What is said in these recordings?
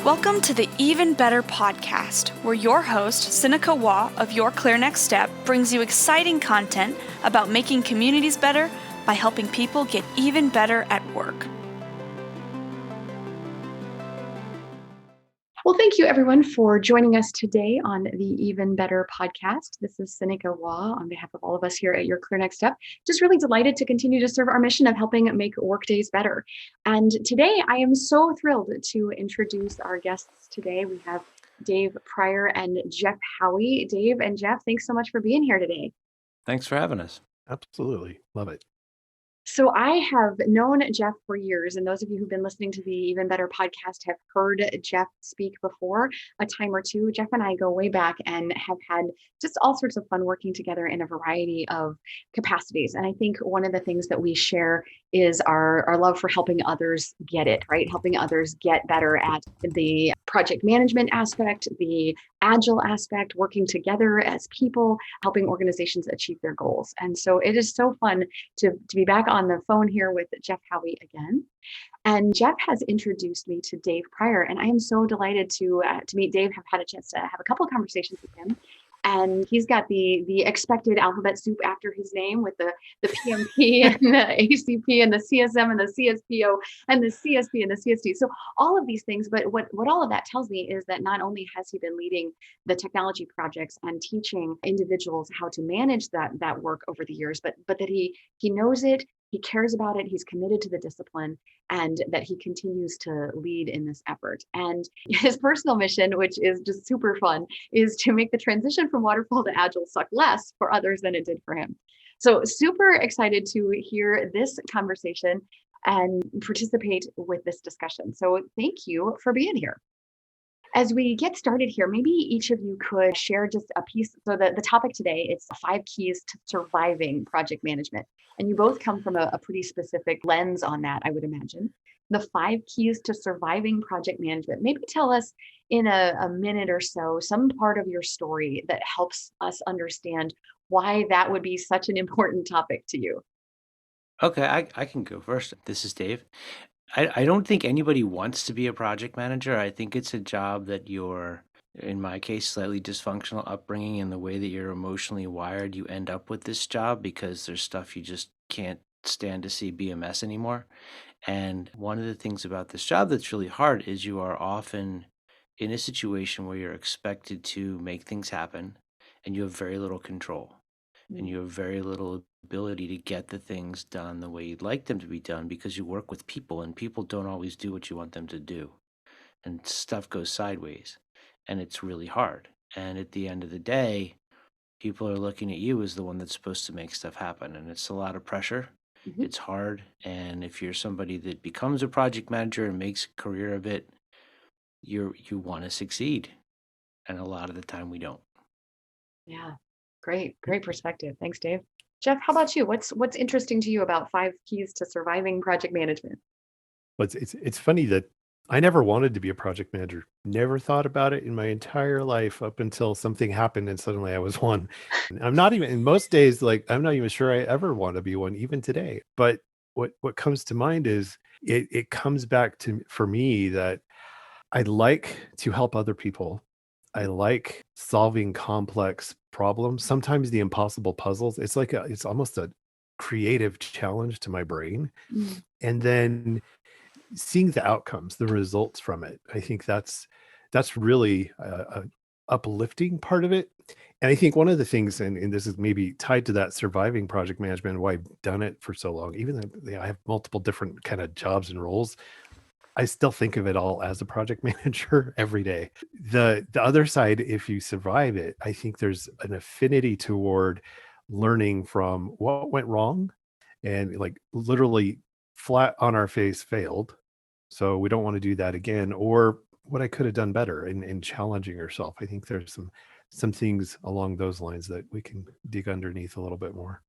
Welcome to the Even Better podcast, where your host, Sinikka Waugh of Your Clear Next Step, brings you exciting content about making communities better by helping people get even better at work. Well, thank you everyone for joining us today on the Even Better podcast. This is Sinikka Waugh on behalf of all of us here at Your Clear Next Step. Just really delighted to continue to serve our mission of helping make workdays better. And today I am so thrilled to introduce our guests today. We have Dave Pryor and Jeff Howey. Dave and Jeff, thanks so much for being here today. Thanks for having us. Absolutely. Love it. So I have known Jeff for years, and those of you who've been listening to the Even Better podcast have heard Jeff speak before a time or two. Jeff and I go way back and have had just all sorts of fun working together in a variety of capacities. And I think one of the things that we share is our love for helping others get it, right? Helping others get better at the project management aspect, the agile aspect, working together as people, helping organizations achieve their goals. And so it is so fun to be back on the phone here with Jeff Howey again. And Jeff has introduced me to Dave Pryor, and I am so delighted to meet Dave. Have had a chance to have a couple of conversations with him. And he's got the expected alphabet soup after his name with the PMP and the ACP and the CSM and the CSPO and the CSP and the CSD. So all of these things, but what all of that tells me is that not only has he been leading the technology projects and teaching individuals how to manage that work over the years, but that he knows it, he cares about it, he's committed to the discipline, and that he continues to lead in this effort. And his personal mission, which is just super fun, is to make the transition from waterfall to agile suck less for others than it did for him. So super excited to hear this conversation and participate with this discussion. So thank you for being here. As we get started here, maybe each of you could share just a piece. So the topic today, it's 5 keys to surviving project management. And you both come from a pretty specific lens on that, I would imagine. The 5 keys to surviving project management. Maybe tell us in a minute or so some part of your story that helps us understand why that would be such an important topic to you. Okay, I can go first. This is Dave. I don't think anybody wants to be a project manager. I think it's a job that you're, in my case, slightly dysfunctional upbringing and the way that you're emotionally wired, you end up with this job because there's stuff you just can't stand to see be a mess anymore. And one of the things about this job that's really hard is you are often in a situation where you're expected to make things happen and you have very little control. And you have very little ability to get the things done the way you'd like them to be done because you work with people and people don't always do what you want them to do. And stuff goes sideways and it's really hard. And at the end of the day, people are looking at you as the one that's supposed to make stuff happen. And it's a lot of pressure. Mm-hmm. It's hard. And if you're somebody that becomes a project manager and makes a career of it, you want to succeed. And a lot of the time we don't. Yeah. Great perspective. Thanks, Dave. Jeff, how about you? What's interesting to you about 5 keys to surviving project management? Well, it's funny that I never wanted to be a project manager. Never thought about it in my entire life up until something happened and suddenly I was one. And I'm not even in most days, like I'm not even sure I ever want to be one, even today. But what comes to mind is it comes back to for me that I like to help other people. I like solving complex problems, sometimes the impossible puzzles. It's almost a creative challenge to my brain. Mm. And then seeing the outcomes, the results from it. I think that's really a uplifting part of it. And I think one of the things, and this is maybe tied to that surviving project management, why I've done it for so long, even though I have multiple different kind of jobs and roles, I still think of it all as a project manager every day. The other side, if you survive it, I think there's an affinity toward learning from what went wrong and like literally flat on our face failed. So we don't want to do that again, or what I could have done better in challenging yourself. I think there's some things along those lines that we can dig underneath a little bit more.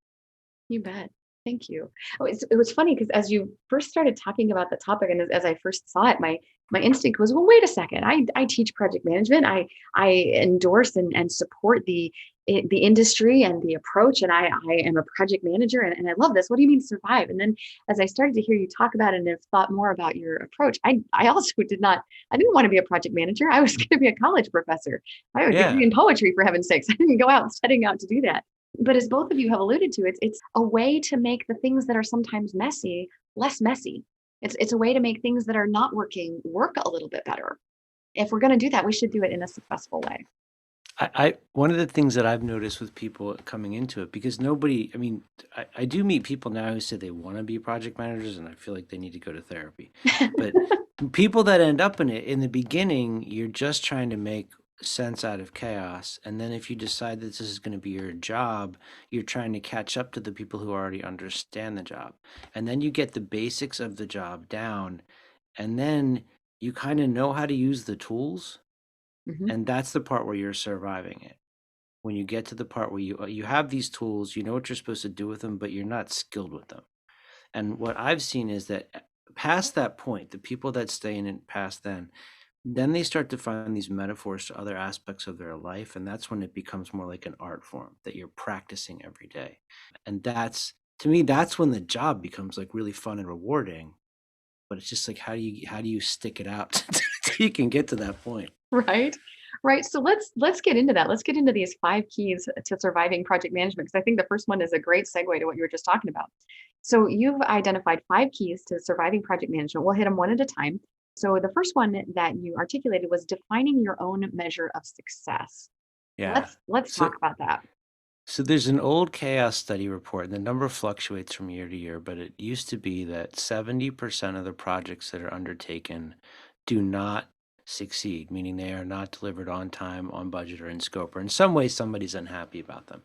You bet. Thank you. Oh, it was funny because as you first started talking about the topic, and as I first saw it, my instinct was, well, wait a second. I teach project management. I endorse and support the industry and the approach, and I am a project manager, and I love this. What do you mean survive? And then as I started to hear you talk about it and have thought more about your approach, I also I didn't want to be a project manager. I was going to be a college professor. I have a degree Yeah. in poetry, for heaven's sakes. I didn't go out setting out to do that. But as both of you have alluded to, it's a way to make the things that are sometimes messy less messy. It's a way to make things that are not working work a little bit better. If we're going to do that, we should do it in a successful way. I one of the things that I've noticed with people coming into it, because nobody, I mean, I do meet people now who say they want to be project managers, and I feel like they need to go to therapy. But people that end up in it, in the beginning, you're just trying to make sense out of chaos. And then if you decide that this is going to be your job, you're trying to catch up to the people who already understand the job. And then you get the basics of the job down, and then you kind of know how to use the tools. Mhm. And that's the part where you're surviving it. When you get to the part where you have these tools, you know what you're supposed to do with them, but you're not skilled with them. And what I've seen is that past that point, the people that stay in it past then they start to find these metaphors to other aspects of their life, and that's when it becomes more like an art form that you're practicing every day. And that's, to me, that's when the job becomes like really fun and rewarding. But it's just like, how do you stick it out till you can get to that point? Right. Right. So let's get into that. Let's get into these 5 keys to surviving project management, because I think the first one is a great segue to what you were just talking about. So you've identified 5 keys to surviving project management. We'll hit them one at a time. So the first one that you articulated was defining your own measure of success. Yeah. Let's So talk about that. So there's an old chaos study report, and the number fluctuates from year to year, but it used to be that 70% of the projects that are undertaken do not succeed, meaning they are not delivered on time, on budget, or in scope, or in some way somebody's unhappy about them.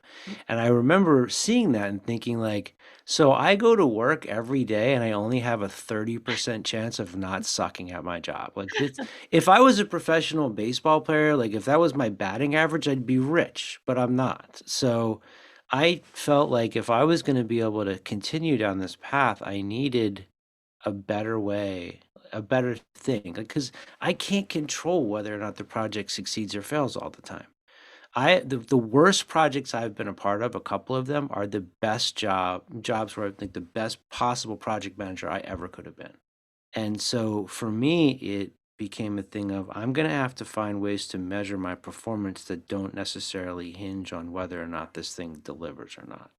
And I remember seeing that and thinking like, so I go to work every day and I only have a 30% chance of not sucking at my job. Like this, if I was a professional baseball player, like if that was my batting average, I'd be rich, but I'm not. So I felt like if I was going to be able to continue down this path, I needed a better way, a better thing, because I can't control whether or not the project succeeds or fails all the time. The worst projects I've been a part of, a couple of them, are the best jobs where I think the best possible project manager I ever could have been. And so for me, it became a thing of I'm going to have to find ways to measure my performance that don't necessarily hinge on whether or not this thing delivers or not.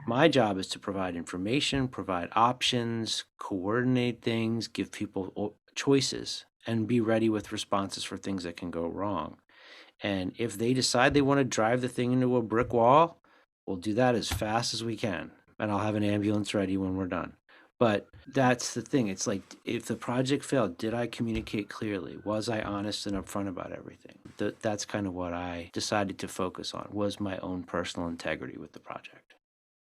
My job is to provide information, provide options, coordinate things, give people choices, and be ready with responses for things that can go wrong. And if they decide they want to drive the thing into a brick wall, we'll do that as fast as we can. And I'll have an ambulance ready when we're done. But that's the thing. It's like, if the project failed, did I communicate clearly? Was I honest and upfront about everything? That's kind of what I decided to focus on, was my own personal integrity with the project.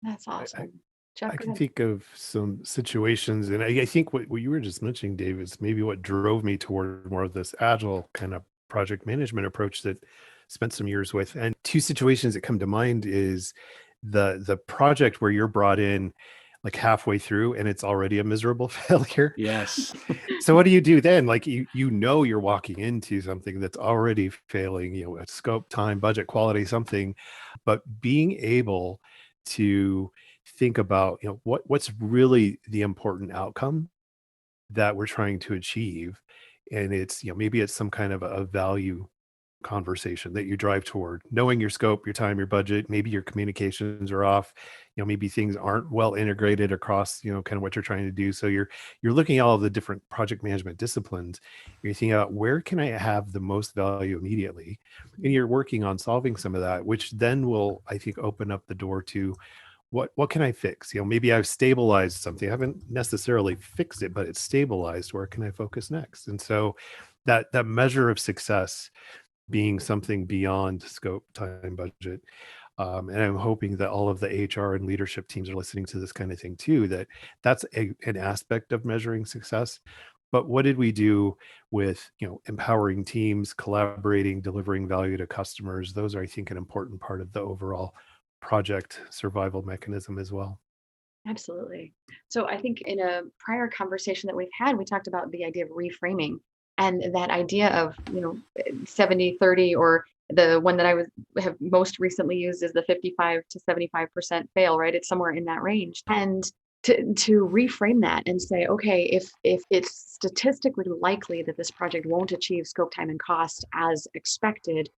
That's I, awesome. Jeff, I go can ahead. think of some situations, and I think what you were just mentioning, Dave, is maybe what drove me toward more of this agile kind of project management approach that spent some years with. And two situations that come to mind is the project where you're brought in like halfway through and it's already a miserable failure. Yes. So what do you do then? Like you know you're walking into something that's already failing, at scope, time, budget, quality, something, but being able to think about, what's really the important outcome that we're trying to achieve. And it's, maybe it's some kind of a value conversation that you drive toward, knowing your scope, your time, your budget. Maybe your communications are off, maybe things aren't well integrated across, kind of what you're trying to do. So you're looking at all of the different project management disciplines. You're thinking about where can I have the most value immediately, and you're working on solving some of that, which then will, I think, open up the door to what can I fix? Maybe I've stabilized something. I haven't necessarily fixed it, but it's stabilized. Where can I focus next? And so that measure of success being something beyond scope, time, budget. And I'm hoping that all of the HR and leadership teams are listening to this kind of thing too, that's an aspect of measuring success. But what did we do with, empowering teams, collaborating, delivering value to customers? Those are, I think, an important part of the overall project survival mechanism as well. Absolutely. So I think in a prior conversation that we've had, we talked about the idea of reframing and that idea of, 70-30, or the one that have most recently used is the 55 to 75% fail, right? It's somewhere in that range. And to reframe that and say, okay, if it's statistically likely that this project won't achieve scope, time, and cost as expected,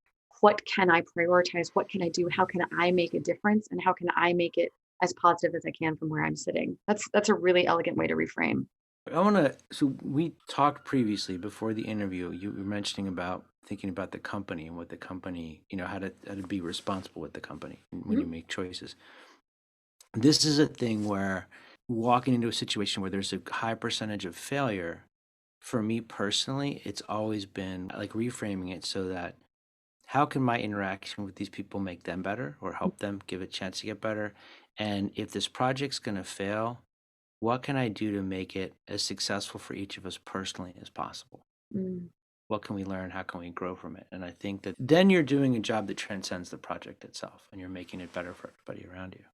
what can I prioritize? What can I do? How can I make a difference? And how can I make it as positive as I can from where I'm sitting? That's a really elegant way to reframe. So we talked previously before the interview, you were mentioning about thinking about the company and what the company, how to be responsible with the company when you Mhm. make choices. This is a thing where walking into a situation where there's a high percentage of failure, for me personally, it's always been like reframing it so that how can my interaction with these people make them better or help them give a chance to get better? And if this project's going to fail, what can I do to make it as successful for each of us personally as possible? Mm, What can we learn? How can we grow from it? And I think that then you're doing a job that transcends the project itself and you're making it better for everybody around you.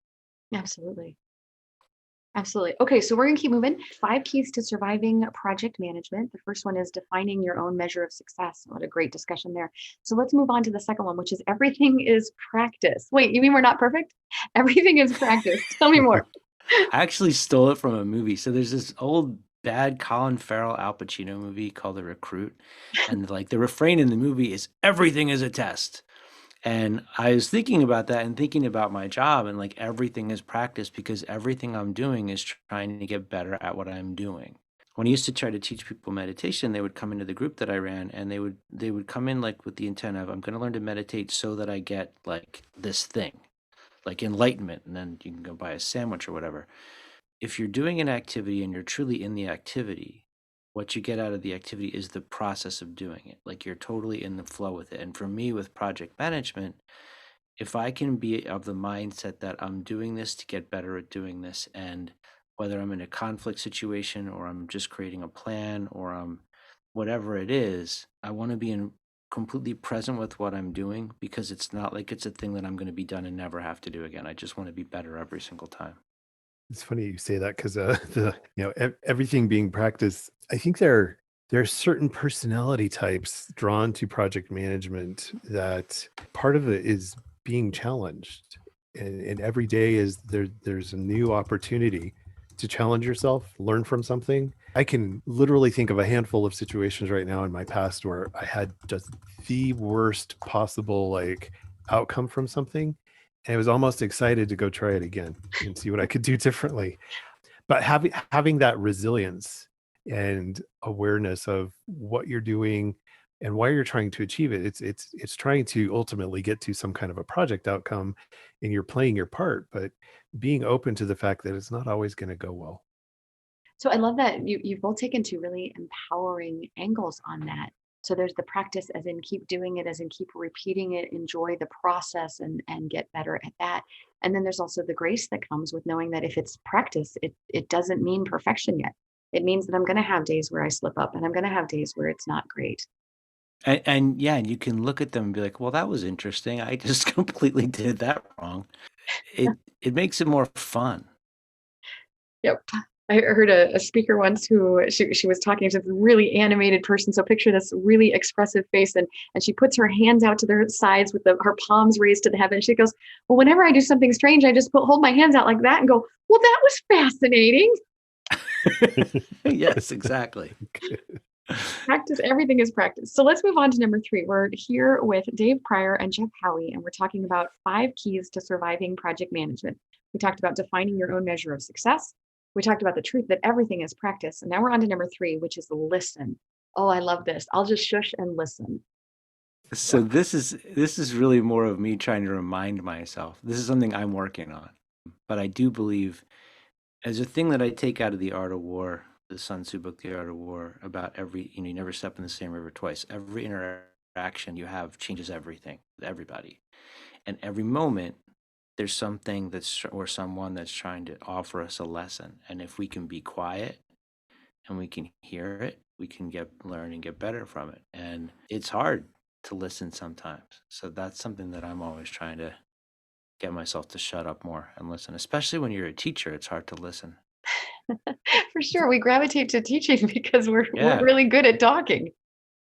absolutely. Absolutely. Okay, so we're going to keep moving. 5 keys to surviving project management. The first one is defining your own measure of success. What a great discussion there. So let's move on to the second one, which is everything is practice. Wait, you mean we're not perfect? Everything is practice. Tell me more. I actually stole it from a movie. So there's this old bad Colin Farrell Al Pacino movie called The Recruit. And like the refrain in the movie is everything is a test. And I was thinking about that and thinking about my job and like everything is practice because everything I'm doing is trying to get better at what I'm doing. When I used to try to teach people meditation, they would come into the group that I ran and they would come in like with the intent of I'm going to learn to meditate so that I get like this thing, like enlightenment, and then you can go buy a sandwich or whatever. If you're doing an activity and you're truly in the activity, what you get out of the activity is the process of doing it. Like you're totally in the flow with it. And for me, with project management, if I can be of the mindset that I'm doing this to get better at doing this, and whether I'm in a conflict situation or I'm just creating a plan or I'm whatever it is, I want to be in completely present with what I'm doing because it's not like it's a thing that I'm going to be done and never have to do again. I just want to be better every single time. It's funny you say that because the everything being practice. I think there are certain personality types drawn to project management that part of it is being challenged, and every day is there's a new opportunity to challenge yourself, learn from something. I can literally think of a handful of situations right now in my past where I had just the worst possible like outcome from something, and I was almost excited to go try it again and see what I could do differently. But having that resilience and awareness of what you're doing and why you're trying to achieve it, it's trying to ultimately get to some kind of a project outcome, and you're playing your part, but being open to the fact that it's not always going to go well. So I love that you've both taken two really empowering angles on that. So there's the practice as in keep doing it, as in keep repeating it, enjoy the process and get better at that. And then there's also the grace that comes with knowing that if it's practice, it doesn't mean perfection yet. It means that I'm going to have days where I slip up and I'm going to have days where it's not great. And yeah, and you can look at them and be like, well, that was interesting. I just completely did that wrong. It makes it more fun. Yep. I heard a speaker once who she was talking to this really animated person. So picture this really expressive face, and she puts her hands out to their sides with her palms raised to the heaven. She goes, well, whenever I do something strange, I just hold my hands out like that and go, well, that was fascinating. Yes, exactly. Practice, everything is practice. So let's move on to number 3. We're here with Dave Pryor and Jeff Howey, and we're talking about 5 keys to surviving project management. We talked about defining your own measure of success. We talked about the truth that everything is practice. And now we're on to number 3, which is listen. Oh, I love this. I'll just shush and listen. So this is really more of me trying to remind myself. This is something I'm working on. But I do believe as a thing that I take out of The Art of War, the Sun Tzu book, The Art of War, about you never step in the same river twice. Every interaction you have changes everything, with everybody. And every moment there's something or someone that's trying to offer us a lesson. And if we can be quiet and we can hear it, we can learn and get better from it. And it's hard to listen sometimes. So that's something that I'm always trying to get myself to shut up more and listen. Especially when you're a teacher, it's hard to listen. For sure. We gravitate to teaching because we're Yeah. really good at talking.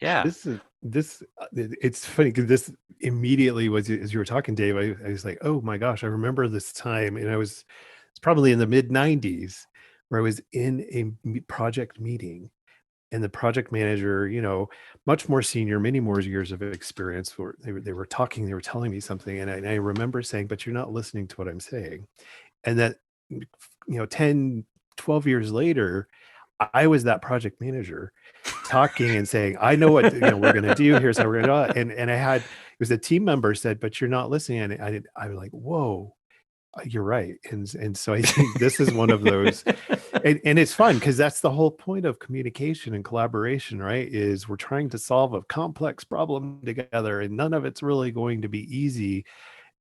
Yeah. It's funny because this immediately was, as you were talking, Dave, I was like, oh my gosh, I remember this time. And it's probably in the mid 90s where I was in a project meeting, and the project manager, much more senior, many more years of experience, they were talking, they were telling me something. And I remember saying, but you're not listening to what I'm saying. And that, 10, 12 years later, I was that project manager talking and saying, I know what we're going to do. Here's how we're going to do it. And it was a team member said, but you're not listening. And I was like, whoa, you're right. And so I think this is one of those, and it's fun because that's the whole point of communication and collaboration, right? Is we're trying to solve a complex problem together, and none of it's really going to be easy.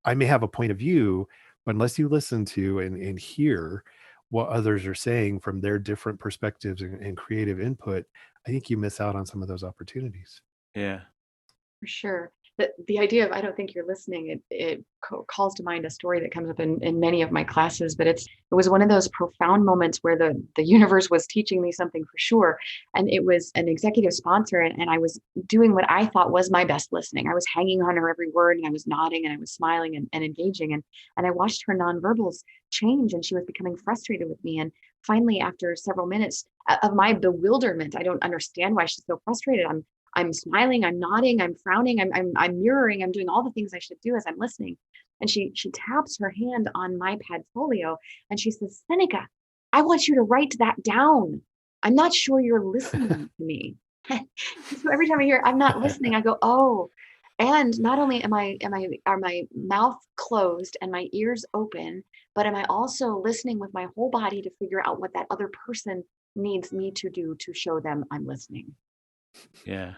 I may have a point of view, but unless you listen to and hear what others are saying from their different perspectives and creative input, I think you miss out on some of those opportunities. Yeah. For sure. The idea of I don't think you're listening, it calls to mind a story that comes up in many of my classes, but it was one of those profound moments where the universe was teaching me something for sure. And it was an executive sponsor, and I was doing what I thought was my best listening. I was hanging on her every word, and I was nodding, and I was smiling and engaging. And I watched her nonverbals change, and she was becoming frustrated with me. And finally, after several minutes of my bewilderment, I don't understand why she's so frustrated. I'm smiling, I'm nodding, I'm frowning, I'm mirroring, I'm doing all the things I should do as I'm listening. And she taps her hand on my padfolio and she says, Sinikka, I want you to write that down. I'm not sure you're listening to me. So every time I hear I'm not listening, I go, oh. And not only are my mouth closed and my ears open, but am I also listening with my whole body to figure out what that other person needs me to do to show them I'm listening. Yeah.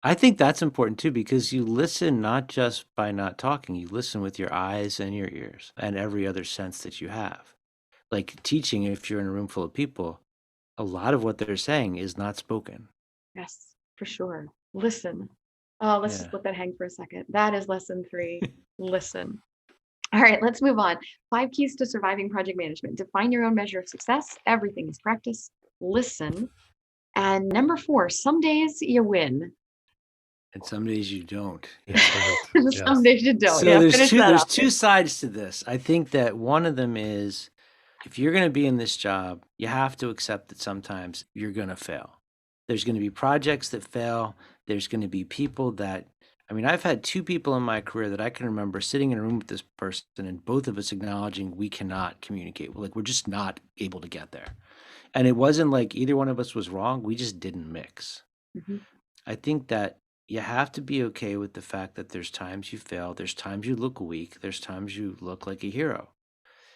I think that's important too, because you listen not just by not talking, you listen with your eyes and your ears and every other sense that you have. Like teaching, if you're in a room full of people, a lot of what they're saying is not spoken. Yes, for sure. Listen. Oh, let's just let that hang for a second. That is lesson 3. Listen. All right, let's move on. 5 keys to surviving project management. Define your own measure of success. Everything is practice. Listen. And number 4, some days you win. And some days you don't. Some days you don't. So there's two sides to this. I think that one of them is, if you're going to be in this job, you have to accept that sometimes you're going to fail. There's going to be projects that fail. There's going to be people that, I've had 2 people in my career that I can remember sitting in a room with this person and both of us acknowledging we cannot communicate. We're just not able to get there. And it wasn't like either one of us was wrong. We just didn't mix. Mm-hmm. I think that you have to be okay with the fact that there's times you fail. There's times you look weak. There's times you look like a hero.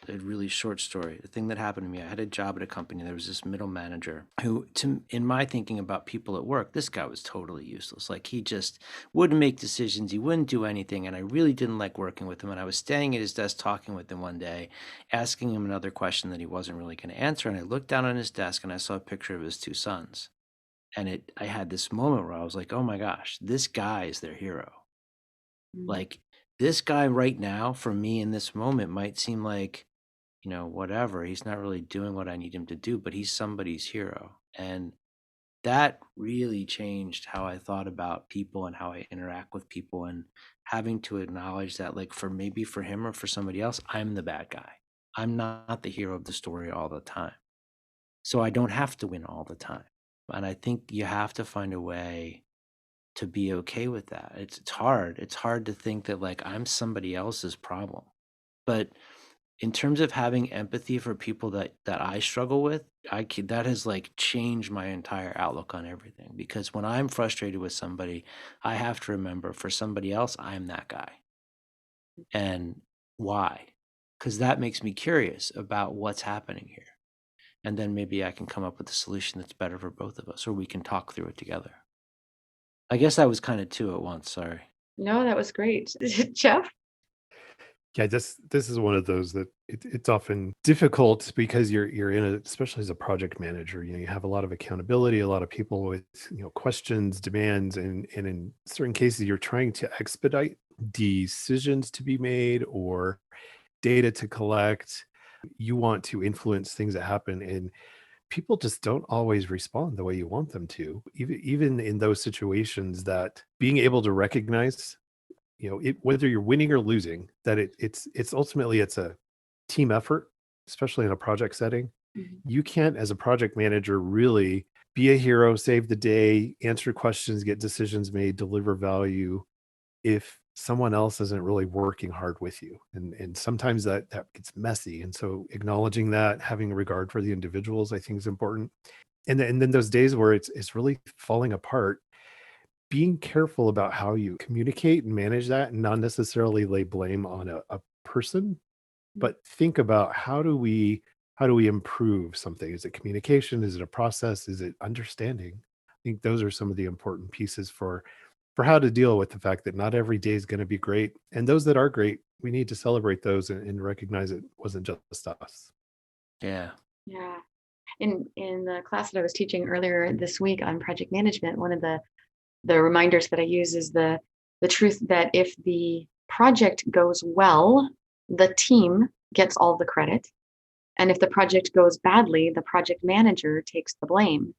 A really short story. The thing that happened to me, I had a job at a company. There was this middle manager who, in my thinking about people at work, this guy was totally useless. Like, he just wouldn't make decisions. He wouldn't do anything. And I really didn't like working with him. And I was standing at his desk talking with him one day, asking him another question that he wasn't really going to answer. And I looked down on his desk and I saw a picture of his 2 sons. And I had this moment where I was like, oh my gosh, this guy is their hero. Mm-hmm. Like, this guy right now, for me in this moment, might seem like, whatever, he's not really doing what I need him to do, but he's somebody's hero. And that really changed how I thought about people and how I interact with people, and having to acknowledge that, like, for him or for somebody else, I'm the bad guy. I'm not the hero of the story all the time. So I don't have to win all the time. And I think you have to find a way to be okay with that. It's hard. It's hard to think that, like, I'm somebody else's problem. But in terms of having empathy for people that I struggle with, that has like changed my entire outlook on everything. Because when I'm frustrated with somebody, I have to remember, for somebody else, I'm that guy. And why? Because that makes me curious about what's happening here. And then maybe I can come up with a solution that's better for both of us, or we can talk through it together. I guess that was kind of 2 at once. Sorry. No, that was great. Jeff? Yeah, this is one of those that it's often difficult because you're in it, especially as a project manager. You have a lot of accountability, a lot of people with questions, demands, and in certain cases you're trying to expedite decisions to be made or data to collect. You want to influence things that happen, and people just don't always respond the way you want them to. Even in those situations, that being able to recognize, whether you're winning or losing, that it's ultimately it's a team effort, especially in a project setting. Mhm. You can't, as a project manager, really be a hero, save the day, answer questions, get decisions made, deliver value if someone else isn't really working hard with you. And sometimes that gets messy. And so acknowledging that, having regard for the individuals, I think is important. And then those days where it's really falling apart, being careful about how you communicate and manage that, and not necessarily lay blame on a person, but think about how do we improve something? Is it communication? Is it a process? Is it understanding? I think those are some of the important pieces for how to deal with the fact that not every day is going to be great. And those that are great, we need to celebrate those and recognize it wasn't just us. Yeah. Yeah. In the class that I was teaching earlier this week on project management, one of the reminders that I use is the truth that if the project goes well, the team gets all the credit. And if the project goes badly, the project manager takes the blame.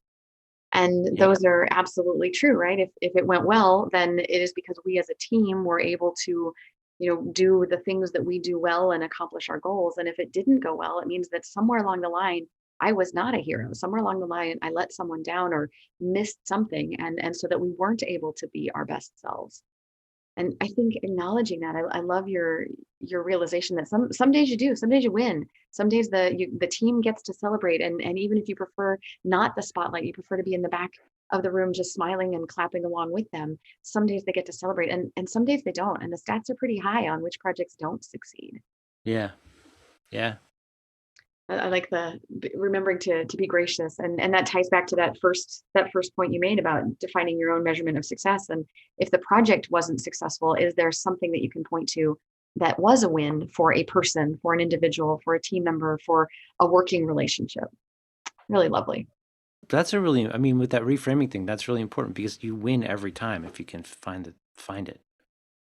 And Yeah. those are absolutely true, right? If it went well, then it is because we as a team were able to, do the things that we do well and accomplish our goals. And if it didn't go well, it means that somewhere along the line, I was not a hero. Somewhere along the line, I let someone down or missed something, and so that we weren't able to be our best selves. And I think acknowledging that, I love your realization that some days you do, some days you win, some days the team gets to celebrate, and even if you prefer not the spotlight, you prefer to be in the back of the room just smiling and clapping along with them. Some days they get to celebrate, and some days they don't. And the stats are pretty high on which projects don't succeed. Yeah. Yeah. I like the remembering to be gracious, and that ties back to that first point you made about defining your own measurement of success. And if the project wasn't successful, is there something that you can point to that was a win for a person, for an individual, for a team member, for a working relationship? Really lovely. That's I mean, with that reframing thing, that's really important because you win every time if you can find it.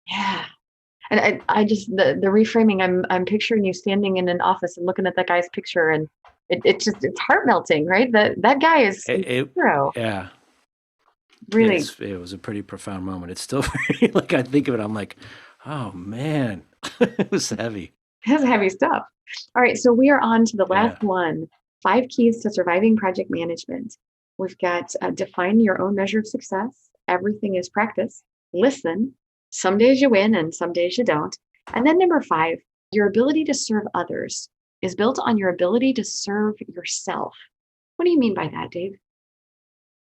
Yeah. And I just the reframing, I'm picturing you standing in an office and looking at that guy's picture, and it's heart melting, right? That guy is a hero. Yeah. Really, It was a pretty profound moment. It's still very, like, I think of it, I'm like, oh man, it was heavy. that's heavy stuff. All right, so we are on to the last Yeah. one: 5 keys to surviving project management. We've got define your own measure of success. Everything is practice. Listen. Some days you win and some days you don't. And then number 5, your ability to serve others is built on your ability to serve yourself. What do you mean by that, Dave?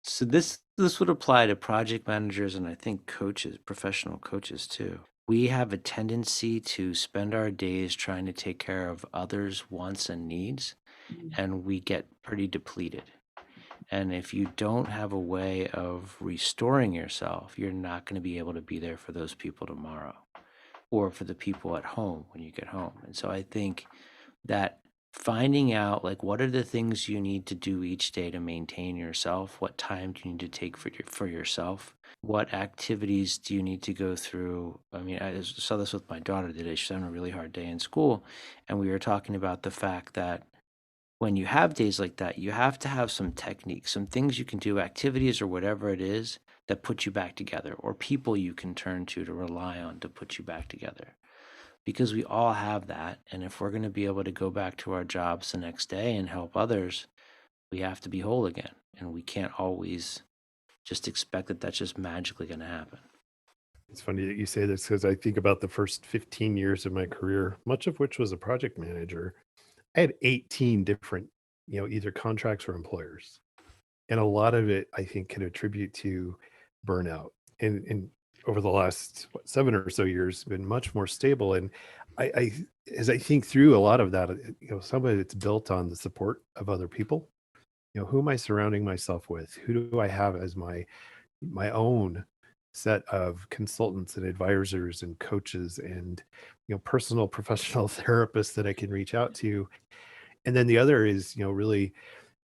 So this would apply to project managers and I think coaches, professional coaches too. We have a tendency to spend our days trying to take care of others' wants and needs, and we get pretty depleted. And if you don't have a way of restoring yourself, you're not going to be able to be there for those people tomorrow or for the people at home when you get home. And so I think that finding out, like, what are the things you need to do each day to maintain yourself? What time do you need to take for yourself? What activities do you need to go through? I mean, I saw this with my daughter today. She's having a really hard day in school, and we were talking about the fact that when you have days like that, you have to have some techniques, some things you can do, activities or whatever it is that put you back together, or people you can turn to rely on to put you back together. Because we all have that. And if we're going to be able to go back to our jobs the next day and help others, we have to be whole again. And we can't always just expect that that's just magically going to happen. It's funny that you say this, because I think about the first 15 years of my career, much of which was a project manager. I had 18 different, either contracts or employers. And a lot of it, I think, can attribute to burnout. And over the last 7 or so years, been much more stable. And I as I think through a lot of that, some of it's built on the support of other people. Who am I surrounding myself with? Who do I have as my own set of consultants and advisors and coaches and personal professional therapists that I can reach out to? And then the other is really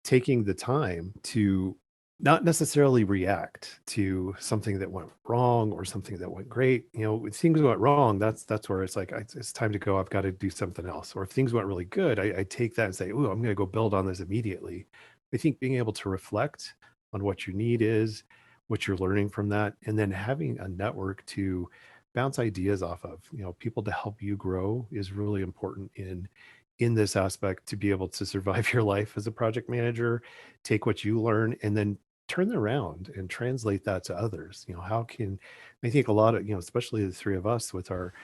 taking the time to not necessarily react to something that went wrong or something that went great. If things went wrong, that's where it's like, it's time to go. I've got to do something else. Or if things went really good, I take that and say, oh, I'm going to go build on this immediately. I think being able to reflect on what your need is, what you're learning from that, and then having a network to bounce ideas off of, people to help you grow is really important in this aspect, to be able to survive your life as a project manager, take what you learn and then turn it around and translate that to others. How can, I think a lot of, especially the three of us with our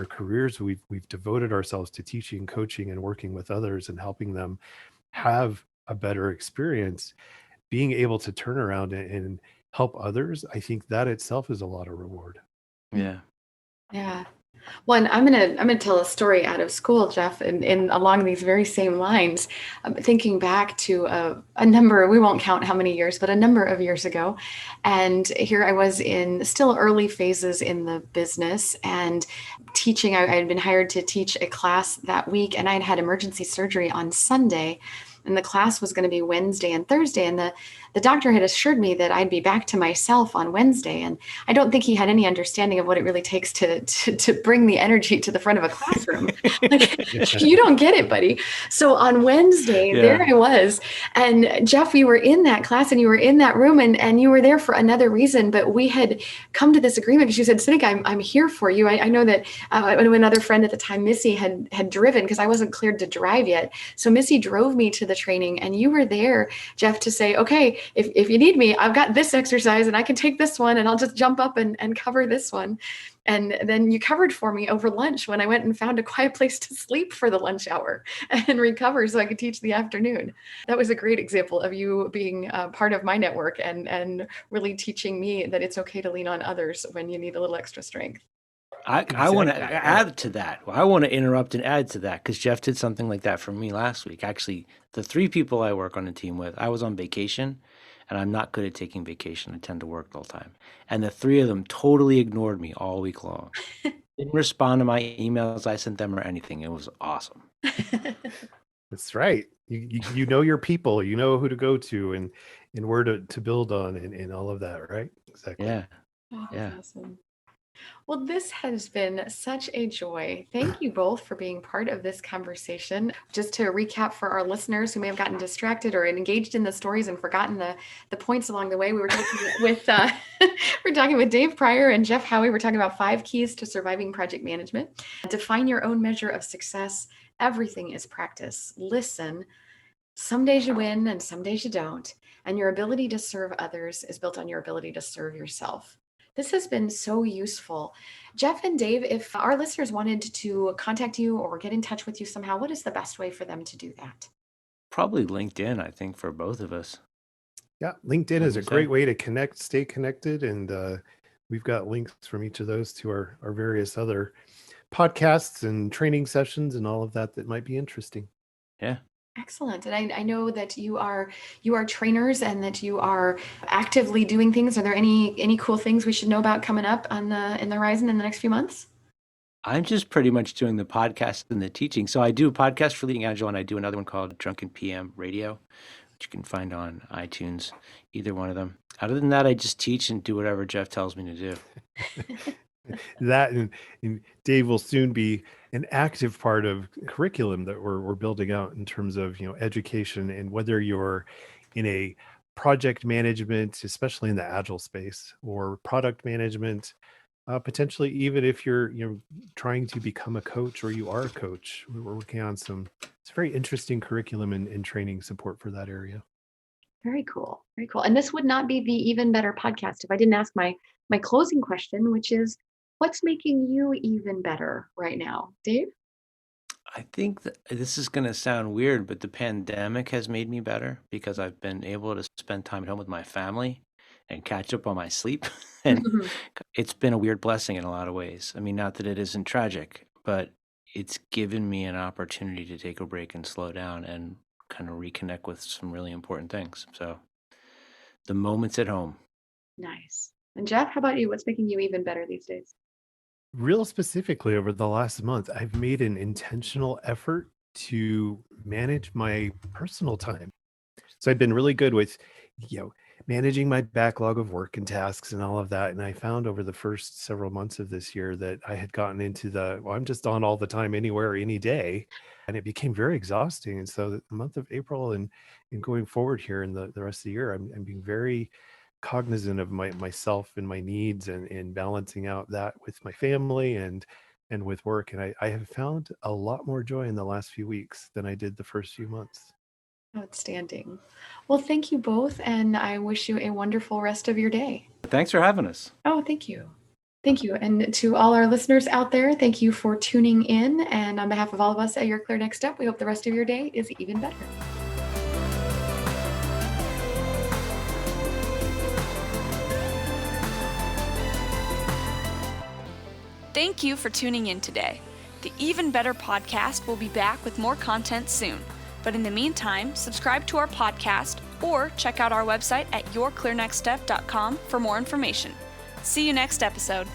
careers, we've devoted ourselves to teaching, coaching, and working with others and helping them have a better experience. Being able to turn around and help others, I think that itself is a lot of reward. Yeah. Yeah. Well, and I'm gonna tell a story out of school, Jeff, and along these very same lines. Thinking back to a number, we won't count how many years, but a number of years ago, and here I was in still early phases in the business and teaching. I had been hired to teach a class that week, and I had had emergency surgery on Sunday. And the class was going to be Wednesday and Thursday. And the doctor had assured me that I'd be back to myself on Wednesday. And I don't think he had any understanding of what it really takes to bring the energy to the front of a classroom. Like, you don't get it, buddy. So on Wednesday, there I was. And Jeff, you were in that class and you were in that room and you were there for another reason. But we had come to this agreement because you said, Sinikka, I'm here for you. I know that another friend at the time, Missy, had driven because I wasn't cleared to drive yet. So Missy drove me to the training and you were there, Jeff, to say, okay, if you need me, I've got this exercise and I can take this one and I'll just jump up and cover this one. And then you covered for me over lunch when I went and found a quiet place to sleep for the lunch hour and recover so I could teach the afternoon. That was a great example of you being part of my network and really teaching me that it's okay to lean on others when you need a little extra strength. I want to add to that. I want to interrupt and add to that because Jeff did something like that for me last week. Actually, the three people I work on a team with, I was on vacation and I'm not good at taking vacation. I tend to work the whole time. And the three of them totally ignored me all week long. Didn't respond to my emails I sent them or anything. It was awesome. That's right. You know your people, you know who to go to and where to build on and all of that, right? Exactly. Yeah. Oh, Yeah. awesome. Well, this has been such a joy. Thank you both for being part of this conversation. Just to recap for our listeners who may have gotten distracted or engaged in the stories and forgotten the points along the way, we were talking with we're talking with Dave Pryor and Jeff Howey. We're talking about 5 keys to surviving project management. Define your own measure of success. Everything is practice. Listen. Some days you win and some days you don't. And your ability to serve others is built on your ability to serve yourself. This has been so useful. Jeff and Dave, if our listeners wanted to contact you or get in touch with you somehow, what is the best way for them to do that? Probably LinkedIn, I think, for both of us. Yeah, LinkedIn is a great way to stay connected. And we've got links from each of those to our various other podcasts and training sessions and all of that might be interesting. Yeah. Excellent. And I know that you are trainers and that you are actively doing things. Are there any cool things we should know about coming up in the horizon in the next few months? I'm just pretty much doing the podcast and the teaching. So I do a podcast for LeadingAgile and I do another one called Drunken PM Radio, which you can find on iTunes, either one of them. Other than that, I just teach and do whatever Jeff tells me to do. That and Dave will soon be an active part of curriculum that we're building out in terms of education, and whether you're in a project management, especially in the agile space, or product management, potentially even if you're trying to become a coach or you are a coach, we're working on it's very interesting curriculum and training support for that area. Very cool. Very cool. And this would not be the Even Better podcast if I didn't ask my closing question, which is, what's making you even better right now, Dave? I think that this is going to sound weird, but the pandemic has made me better because I've been able to spend time at home with my family and catch up on my sleep. And it's been a weird blessing in a lot of ways. I mean, not that it isn't tragic, but it's given me an opportunity to take a break and slow down and kind of reconnect with some really important things. So the moments at home. Nice. And Jeff, how about you? What's making you even better these days? Real specifically, over the last month, I've made an intentional effort to manage my personal time. So I've been really good with, managing my backlog of work and tasks and all of that. And I found over the first several months of this year that I had gotten into well, I'm just on all the time, anywhere, any day. And it became very exhausting. And so the month of April and going forward here in the rest of the year, I'm being very cognizant of myself and my needs and balancing out that with my family and with work. And I have found a lot more joy in the last few weeks than I did the first few months. Outstanding. Well, thank you both, and I wish you a wonderful rest of your day. Thanks for having us. Oh, thank you. Thank you. And to all our listeners out there, thank you for tuning in. And on behalf of all of us at Your Clear Next Step, we hope the rest of your day is even better. Thank you for tuning in today. The Even Better podcast will be back with more content soon. But in the meantime, subscribe to our podcast or check out our website at yourclearnextstep.com for more information. See you next episode.